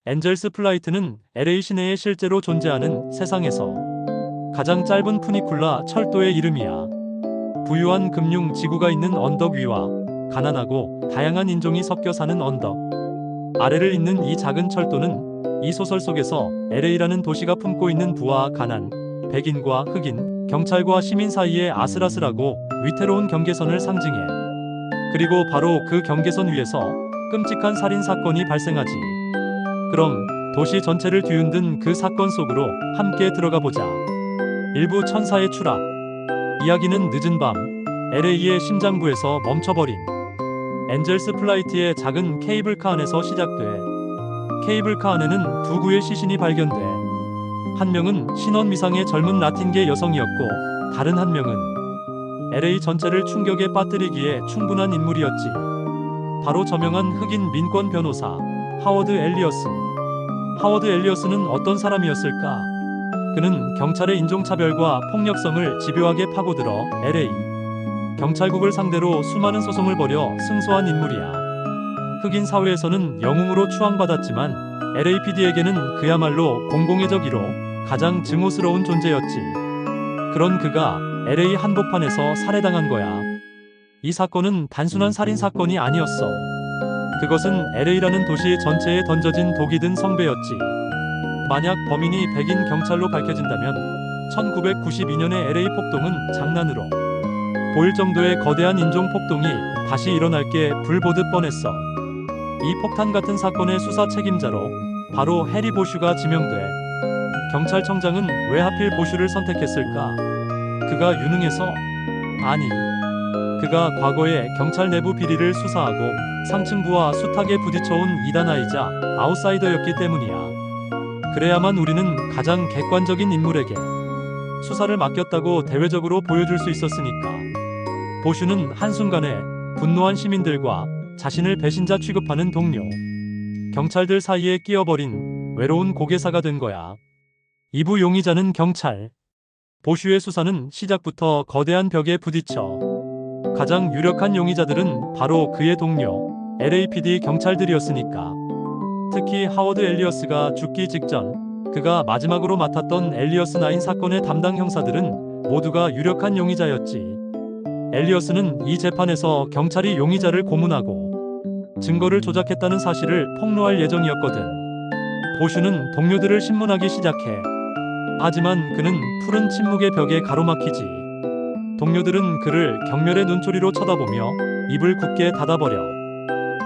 엔젤스 플라이트는 LA 시내에 실제로 존재하는 세상에서 가장 짧은 푸니쿨라 철도의 이름이야. 부유한 금융 지구가 있는 언덕 위와 가난하고 다양한 인종이 섞여 사는 언덕 아래를 잇는 이 작은 철도는 이 소설 속에서 LA라는 도시가 품고 있는 부와 가난, 백인과 흑인, 경찰과 시민 사이의 아슬아슬하고 위태로운 경계선을 상징해. 그리고 바로 그 경계선 위에서 끔찍한 살인 사건이 발생하지. 그럼 도시 전체를 뒤흔든 그 사건 속으로 함께 들어가 보자. 일부 천사의 추락. 이야기는 늦은 밤 LA의 심장부에서 멈춰버린 엔젤스 플라이트의 작은 케이블카 안에서 시작돼. 케이블카 안에는 두 구의 시신이 발견돼. 한 명은 신원 미상의 젊은 라틴계 여성이었고 다른 한 명은 LA 전체를 충격에 빠뜨리기에 충분한 인물이었지. 바로 저명한 흑인 민권 변호사 하워드 엘리어스. 하워드 엘리어스는 어떤 사람이었을까? 그는 경찰의 인종차별과 폭력성을 집요하게 파고들어 LA 경찰국을 상대로 수많은 소송을 벌여 승소한 인물이야. 흑인 사회에서는 영웅으로 추앙받았지만 LAPD에게는 그야말로 공공의적 1호, 가장 증오스러운 존재였지. 그런 그가 LA 한복판에서 살해당한 거야. 이 사건은 단순한 살인 사건이 아니었어. 그것은 LA라는 도시 전체에 던져진 독이 든 성배였지. 만약 범인이 백인 경찰로 밝혀진다면 1992년의 LA 폭동은 장난으로 보일 정도의 거대한 인종 폭동이 다시 일어날 게 불보듯 뻔했어. 이 폭탄 같은 사건의 수사 책임자로 바로 해리 보슈가 지명돼. 경찰청장은 왜 하필 보슈를 선택했을까? 그가 유능해서? 아니. 그가 과거에 경찰 내부 비리를 수사하고 상층부와 숱하게 부딪혀온 이단아이자 아웃사이더였기 때문이야. 그래야만 우리는 가장 객관적인 인물에게 수사를 맡겼다고 대외적으로 보여줄 수 있었으니까. 보슈는 한순간에 분노한 시민들과 자신을 배신자 취급하는 동료, 경찰들 사이에 끼어버린 외로운 고개사가 된 거야. 2부 용의자는 경찰. 보슈의 수사는 시작부터 거대한 벽에 부딪혀. 가장 유력한 용의자들은 바로 그의 동료, LAPD 경찰들이었으니까. 특히 하워드 엘리어스가 죽기 직전 그가 마지막으로 맡았던 엘리어스 9 사건의 담당 형사들은 모두가 유력한 용의자였지. 엘리어스는 이 재판에서 경찰이 용의자를 고문하고 증거를 조작했다는 사실을 폭로할 예정이었거든. 보슈는 동료들을 신문하기 시작해. 하지만 그는 푸른 침묵의 벽에 가로막히지. 동료들은 그를 경멸의 눈초리로 쳐다보며 입을 굳게 닫아버려.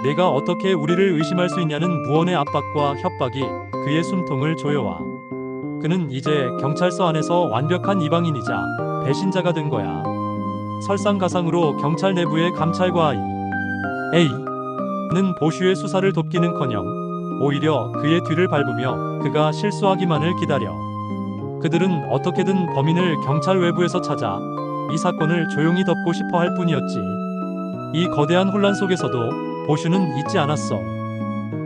내가 어떻게 우리를 의심할 수 있냐는 무언의 압박과 협박이 그의 숨통을 조여와. 그는 이제 경찰서 안에서 완벽한 이방인이자 배신자가 된 거야. 설상가상으로 경찰 내부의 감찰과 A는 보슈의 수사를 돕기는커녕 오히려 그의 뒤를 밟으며 그가 실수하기만을 기다려. 그들은 어떻게든 범인을 경찰 외부에서 찾아 이 사건을 조용히 덮고 싶어 할 뿐이었지. 이 거대한 혼란 속에서도 보슈는 잊지 않았어.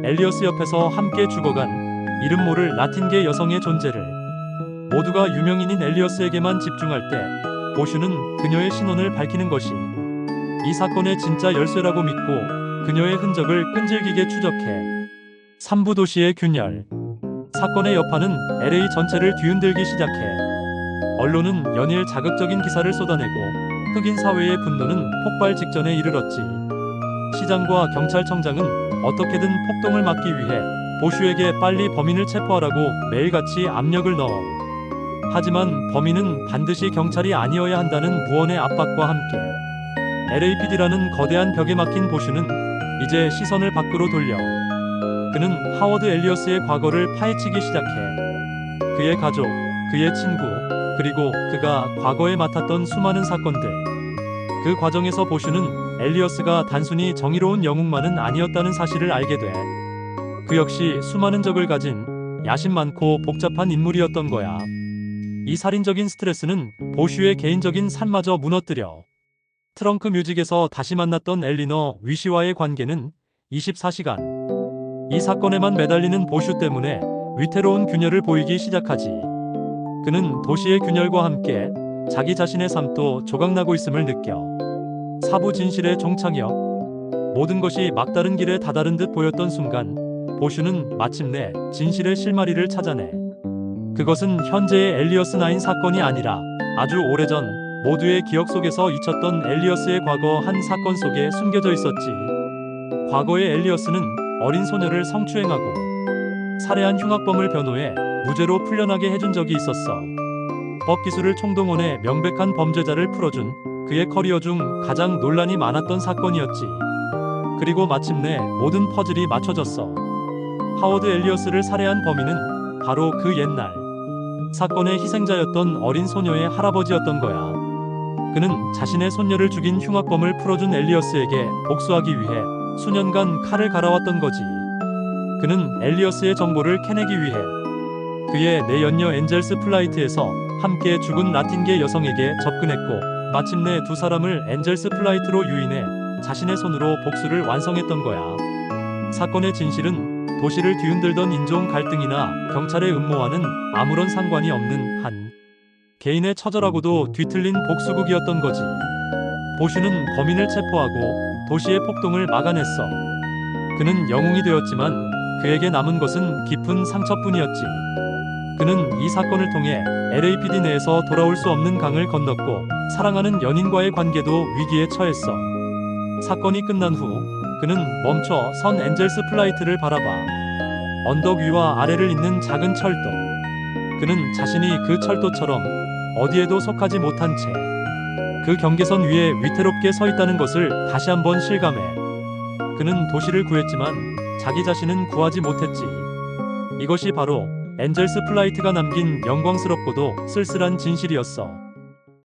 엘리어스 옆에서 함께 죽어간 이름 모를 라틴계 여성의 존재를. 모두가 유명인인 엘리어스에게만 집중할 때 보슈는 그녀의 신원을 밝히는 것이 이 사건의 진짜 열쇠라고 믿고 그녀의 흔적을 끈질기게 추적해. 3부 도시의 균열. 사건의 여파는 LA 전체를 뒤흔들기 시작해. 언론은 연일 자극적인 기사를 쏟아내고 흑인 사회의 분노는 폭발 직전에 이르렀지. 시장과 경찰청장은 어떻게든 폭동을 막기 위해 보슈에게 빨리 범인을 체포하라고 매일같이 압력을 넣어. 하지만 범인은 반드시 경찰이 아니어야 한다는 무언의 압박과 함께 LAPD라는 거대한 벽에 막힌 보슈는 이제 시선을 밖으로 돌려. 그는 하워드 엘리어스의 과거를 파헤치기 시작해. 그의 가족, 그의 친구, 그리고 그가 과거에 맡았던 수많은 사건들. 그 과정에서 보슈는 엘리어스가 단순히 정의로운 영웅만은 아니었다는 사실을 알게 돼. 그 역시 수많은 적을 가진 야심 많고 복잡한 인물이었던 거야. 이 살인적인 스트레스는 보슈의 개인적인 삶마저 무너뜨려. 트렁크 뮤직에서 다시 만났던 엘리너 위시와의 관계는 24시간. 이 사건에만 매달리는 보슈 때문에 위태로운 균열을 보이기 시작하지. 그는 도시의 균열과 함께 자기 자신의 삶도 조각나고 있음을 느껴. 사부 진실의 종착역. 모든 것이 막다른 길에 다다른 듯 보였던 순간 보슈는 마침내 진실의 실마리를 찾아내. 그것은 현재의 엘리어스 9 사건이 아니라 아주 오래전 모두의 기억 속에서 잊혔던 엘리어스의 과거 한 사건 속에 숨겨져 있었지. 과거의 엘리어스는 어린 소녀를 성추행하고 살해한 흉악범을 변호해 무죄로 풀려나게 해준 적이 있었어. 법기술을 총동원해 명백한 범죄자를 풀어준 그의 커리어 중 가장 논란이 많았던 사건이었지. 그리고 마침내 모든 퍼즐이 맞춰졌어. 하워드 엘리어스를 살해한 범인은 바로 그 옛날 사건의 희생자였던 어린 소녀의 할아버지였던 거야. 그는 자신의 손녀를 죽인 흉악범을 풀어준 엘리어스에게 복수하기 위해 수년간 칼을 갈아왔던 거지. 그는 엘리어스의 정보를 캐내기 위해 그의 내연녀 엔젤스 플라이트에서 함께 죽은 라틴계 여성에게 접근했고 마침내 두 사람을 엔젤스 플라이트로 유인해 자신의 손으로 복수를 완성했던 거야. 사건의 진실은 도시를 뒤흔들던 인종 갈등이나 경찰의 음모와는 아무런 상관이 없는 한 개인의 처절하고도 뒤틀린 복수극이었던 거지. 보슈는 범인을 체포하고 도시의 폭동을 막아냈어. 그는 영웅이 되었지만 그에게 남은 것은 깊은 상처뿐이었지. 그는 이 사건을 통해 LAPD 내에서 돌아올 수 없는 강을 건넜고 사랑하는 연인과의 관계도 위기에 처했어. 사건이 끝난 후 그는 멈춰 선 엔젤스 플라이트를 바라봐. 언덕 위와 아래를 잇는 작은 철도. 그는 자신이 그 철도처럼 어디에도 속하지 못한 채 그 경계선 위에 위태롭게 서 있다는 것을 다시 한번 실감해. 그는 도시를 구했지만 자기 자신은 구하지 못했지. 이것이 바로 엔젤스 플라이트가 남긴 영광스럽고도 쓸쓸한 진실이었어.